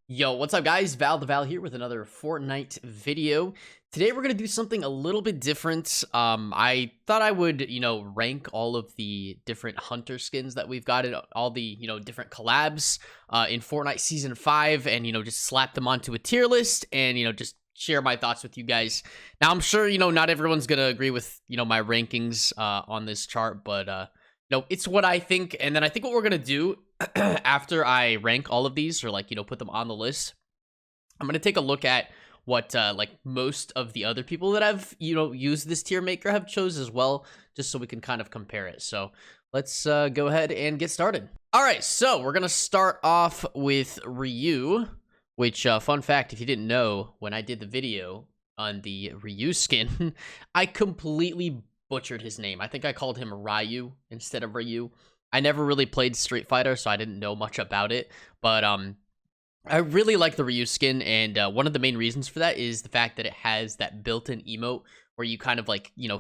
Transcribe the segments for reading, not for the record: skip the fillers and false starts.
Yo, what's up guys? VALtheVAL here with another Fortnite video. Today we're going to do something a little bit different. I thought I would, rank all of the different hunter skins that we've got, all the, different collabs in Fortnite Season 5 and, just slap them onto a tier list and, just share my thoughts with you guys. Now, I'm sure, not everyone's going to agree with, my rankings on this chart, but, it's what I think. And then I think what we're going to do after I rank all of these or put them on the list, I'm going to take a look at what most of the other people that have, used this tier maker have chose as well, just so we can kind of compare it. So let's go ahead and get started. All right, so we're going to start off with Ryu, which fun fact, if you didn't know, when I did the video on the Ryu skin, I completely butchered his name. I think I called him Ryu instead of Ryu. I never really played Street Fighter, so I didn't know much about it, but I really like the Ryu skin, and one of the main reasons for that is the fact that it has that built-in emote where you kind of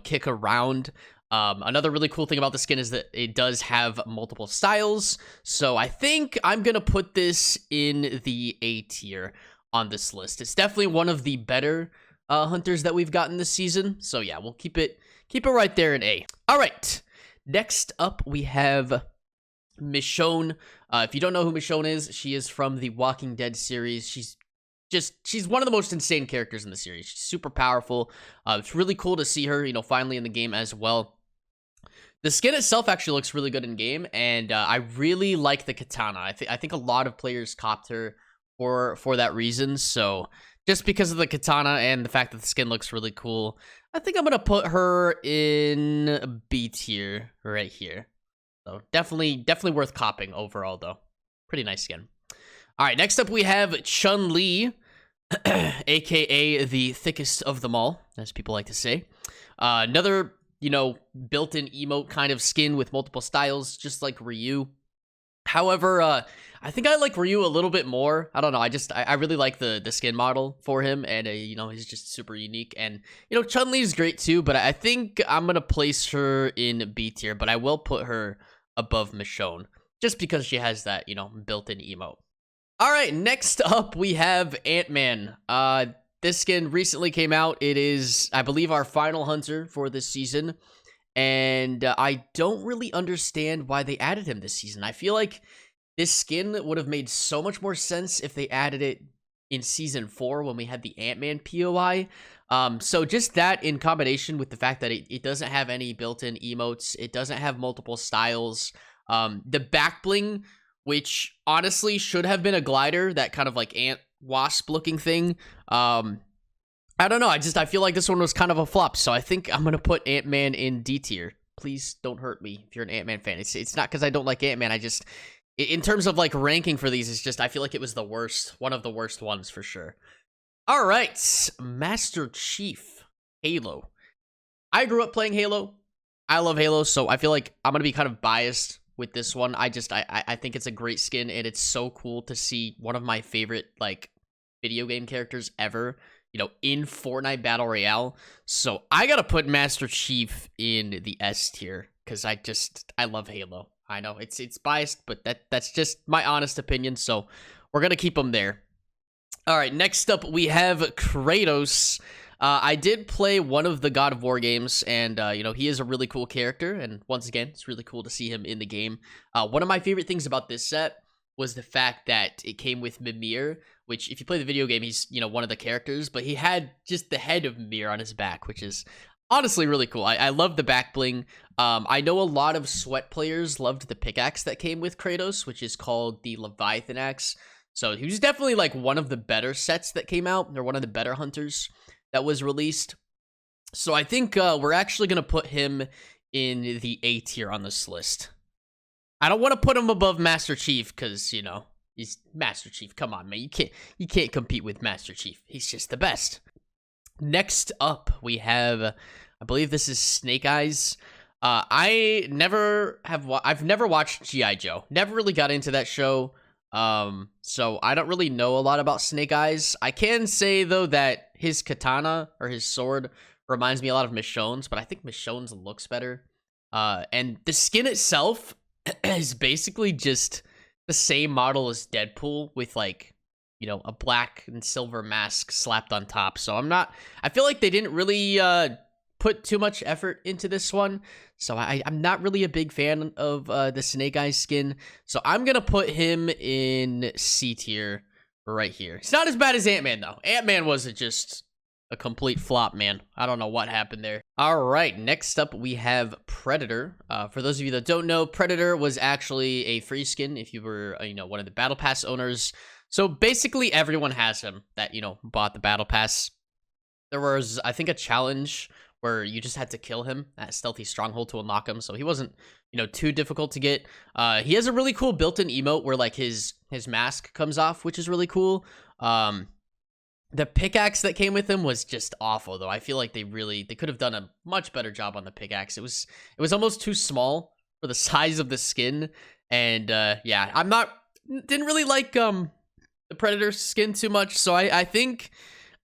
kick around. Another really cool thing about the skin is that it does have multiple styles, so I think I'm gonna put this in the A tier on this list. It's definitely one of the better hunters that we've gotten this season, so yeah, we'll keep it right there in A. All right. Next up, we have Michonne. If you don't know who Michonne is, she is from the Walking Dead series. She's one of the most insane characters in the series. She's super powerful. It's really cool to see her, finally in the game as well. The skin itself actually looks really good in game, and I really like the katana. I think a lot of players copped her for that reason. So just because of the katana and the fact that the skin looks really cool, I think I'm going to put her in B tier right here. So definitely worth copping overall, though. Pretty nice skin. All right, next up we have Chun Li, aka the thickest of them all, as people like to say. Another, built-in emote kind of skin with multiple styles, just like Ryu. However, I think I like Ryu a little bit more. I don't know. I really like the skin model for him, and he's just super unique. And Chun Li is great too, but I think I'm gonna place her in B tier. But I will put her above Michonne just because she has that built-in emote. All right, next up we have Ant-Man. This skin recently came out. It is, I believe, our final hunter for this season. And I don't really understand why they added him this season. I feel like this skin would have made so much more sense if they added it in Season 4 when we had the Ant-Man POI. So just that in combination with the fact that it doesn't have any built-in emotes. It doesn't have multiple styles. The back bling, which honestly should have been a glider, that kind of ant wasp looking thing. I don't know. I feel like this one was kind of a flop, so I think I'm going to put Ant-Man in D tier. Please don't hurt me if you're an Ant-Man fan. It's not because I don't like Ant-Man. In terms of ranking for these, it's just I feel like it was the worst, one of the worst ones for sure. All right, Master Chief, Halo. I grew up playing Halo. I love Halo, so I feel like I'm going to be kind of biased with this one. I think it's a great skin, and it's so cool to see one of my favorite video game characters ever, in Fortnite Battle Royale. So I gotta put Master Chief in the S tier because I love Halo. I know it's biased, but that's just my honest opinion. So we're gonna keep him there. All right, next up we have Kratos. I did play one of the God of War games, and he is a really cool character. And once again, it's really cool to see him in the game. One of my favorite things about this set was the fact that it came with Mimir, which if you play the video game, he's, one of the characters, but he had just the head of Mimir on his back, which is honestly really cool. I love the back bling. I know a lot of Sweat players loved the pickaxe that came with Kratos, which is called the Leviathan axe. So he was definitely one of the better sets that came out, or one of the better hunters that was released. So I think we're actually going to put him in the A tier on this list. I don't want to put him above Master Chief because, he's Master Chief. Come on, man. You can't compete with Master Chief. He's just the best. Next up, we have, I believe this is Snake Eyes. I've never watched G.I. Joe. Never really got into that show. So I don't really know a lot about Snake Eyes. I can say though that his katana or his sword reminds me a lot of Michonne's, but I think Michonne's looks better. And the skin itself is basically just the same model as Deadpool with like, you know, a black and silver mask slapped on top. So I feel like they didn't really put too much effort into this one. So I'm not really a big fan of the Snake Eyes skin. So I'm going to put him in C tier right here. It's not as bad as Ant-Man though. Ant-Man was just a complete flop, man. I don't know what happened there. All right, next up we have Predator. For those of you that don't know, Predator was actually a free skin if you were, you know, one of the Battle Pass owners. So basically everyone has him that, you know, bought the Battle Pass. There was, I think, a challenge where you just had to kill him at Stealthy Stronghold to unlock him. So he wasn't, you know, too difficult to get. He has a really cool built-in emote where like his mask comes off, which is really cool. The pickaxe that came with him was just awful, though. I feel like they could have done a much better job on the pickaxe. It was almost too small for the size of the skin, and yeah, didn't really like the Predator skin too much. So I think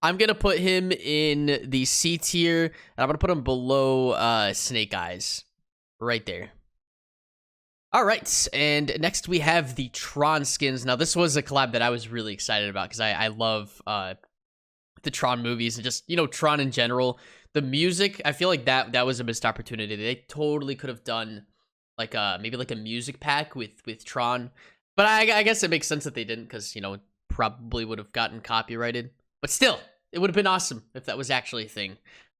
I'm gonna put him in the C tier, and I'm gonna put him below Snake Eyes, right there. All right, and next we have the Tron Skins. Now this was a collab that I was really excited about because I love the Tron movies and just, you know, Tron in general. The music, I feel like that was a missed opportunity. They totally could have done like maybe like a music pack with Tron, but I guess it makes sense that they didn't because, you know, it probably would have gotten copyrighted. But still, it would have been awesome if that was actually a thing.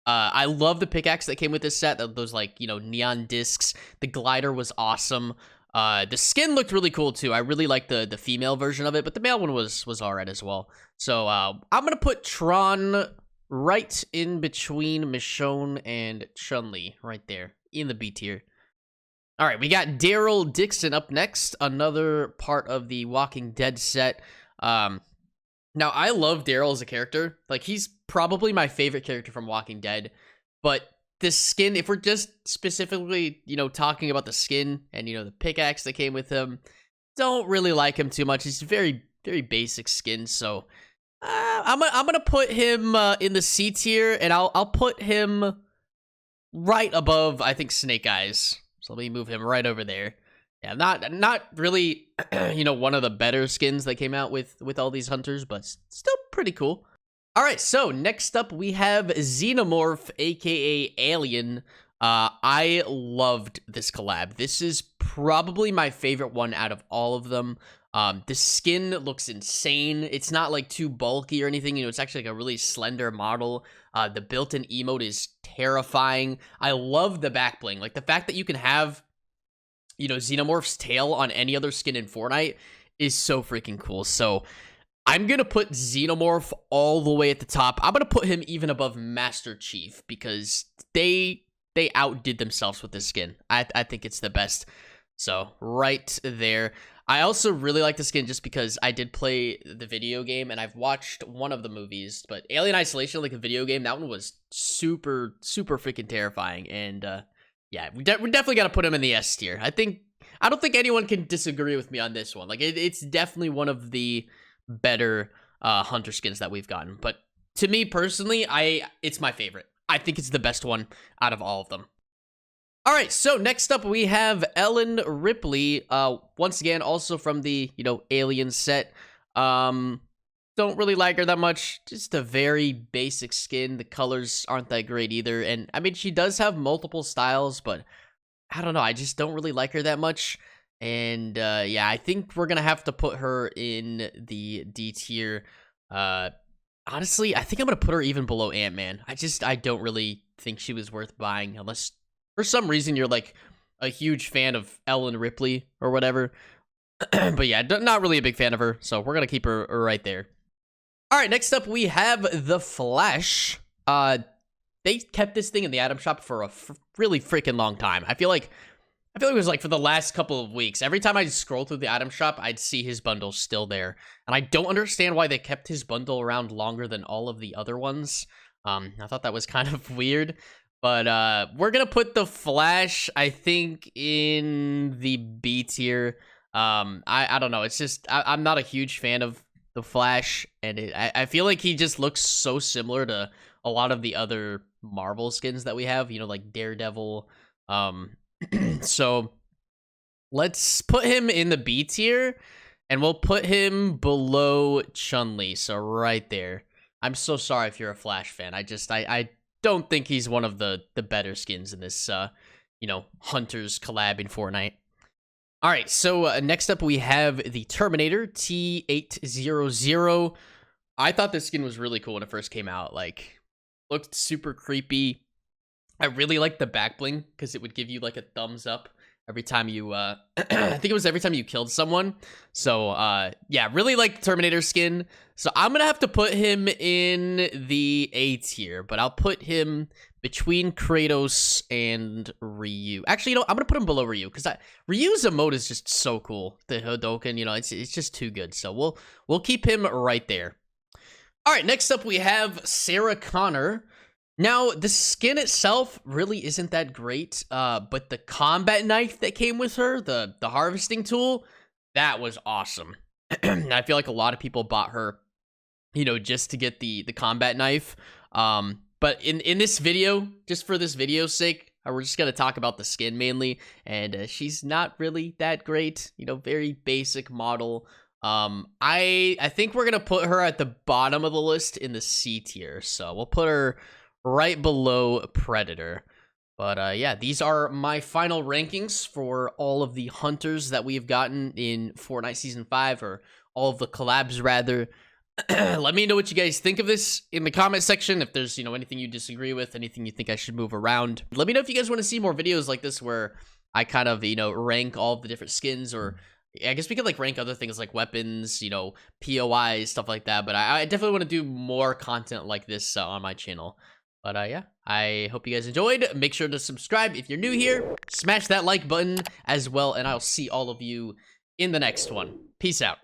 I love the pickaxe that came with this set. Those like, you know, neon discs. The glider was awesome. The skin looked really cool too. I really like the female version of it, but the male one was alright as well. So I'm gonna put Tron right in between Michonne and Chun Li, right there in the B tier. All right, we got Daryl Dixon up next, another part of the Walking Dead set. Now I love Daryl as a character. Like, he's probably my favorite character from Walking Dead, but the skin, if we're just specifically, you know, talking about the skin and, you know, the pickaxe that came with him, don't really like him too much. He's very, very basic skin. So I'm gonna put him in the C tier, and I'll put him right above, I think, Snake Eyes. So let me move him right over there. Yeah, not really, you know, one of the better skins that came out with all these hunters, but still pretty cool. All right, so next up we have Xenomorph Aka Alien. I loved this collab. This is probably my favorite one out of all of them. The skin looks insane. It's not like too bulky or anything. You know, it's actually like a really slender model. The built-in emote is terrifying. I love the back bling. Like the fact that you can have, you know, Xenomorph's tail on any other skin in Fortnite is so freaking cool. So I'm going to put Xenomorph all the way at the top. I'm going to put him even above Master Chief because they outdid themselves with this skin. I think it's the best. So right there. I also really like the skin just because I did play the video game and I've watched one of the movies, but Alien Isolation, like a video game, that one was super, super freaking terrifying. And yeah, we definitely got to put him in the S tier. I don't think anyone can disagree with me on this one. Like it's definitely one of the better hunter skins that we've gotten. But to me personally, it's my favorite. I think it's the best one out of all of them. All right, so next up we have Ellen Ripley. Once again, also from the, you know, Alien set. Don't really like her that much. Just a very basic skin. The colors aren't that great either. And I mean, she does have multiple styles, but I don't know. I just don't really like her that much. And yeah, I think we're gonna have to put her in the D tier. Honestly, I think I'm gonna put her even below Ant-Man. I don't really think she was worth buying unless for some reason you're like a huge fan of Ellen Ripley or whatever. But yeah, not really a big fan of her, so we're gonna keep her right there. All right, next up we have The Flash. They kept this thing in the item shop for a really freaking long time. I feel like it was like for the last couple of weeks. Every time I scroll through the item shop, I'd see his bundle still there. And I don't understand why they kept his bundle around longer than all of the other ones. I thought that was kind of weird. But we're going to put The Flash, I think, in the B tier. I don't know. It's just, I'm not a huge fan of The Flash. And I feel like he just looks so similar to a lot of the other Marvel skins that we have, you know, like Daredevil. So let's put him in the B tier, and we'll put him below Chun Li. So right there. I'm so sorry if you're a Flash fan. I don't think he's one of the better skins in this, you know, Hunters collab in Fortnite. All right, so next up we have the Terminator T800. I thought this skin was really cool when it first came out. Like, looked super creepy. I really liked the back bling because it would give you like a thumbs up every time you, I think it was every time you killed someone. So, yeah, really like Terminator skin. So I'm going to have to put him in the A tier, but I'll put him between Kratos and Ryu. Actually, you know, I'm going to put him below Ryu because Ryu's emote is just so cool. The Hadouken, you know, it's just too good. So we'll keep him right there. All right, next up we have Sarah Connor. Now, the skin itself really isn't that great, but the combat knife that came with her, the harvesting tool, that was awesome. I feel like a lot of people bought her, you know, just to get the combat knife. But in this video, just for this video's sake, we're just going to talk about the skin mainly, and she's not really that great, you know, very basic model. I think we're going to put her at the bottom of the list in the C tier, so we'll put her right below Predator. But yeah, these are my final rankings for all of the hunters that we've gotten in Fortnite Season 5, or all of the collabs, rather. Let me know what you guys think of this in the comment section. If there's, you know, anything you disagree with, anything you think I should move around. Let me know if you guys want to see more videos like this where I kind of, you know, rank all of the different skins, or I guess we could like rank other things like weapons, you know, POIs, stuff like that. But I definitely want to do more content like this on my channel. But yeah, I hope you guys enjoyed. Make sure to subscribe if you're new here. Smash that like button as well, and I'll see all of you in the next one. Peace out.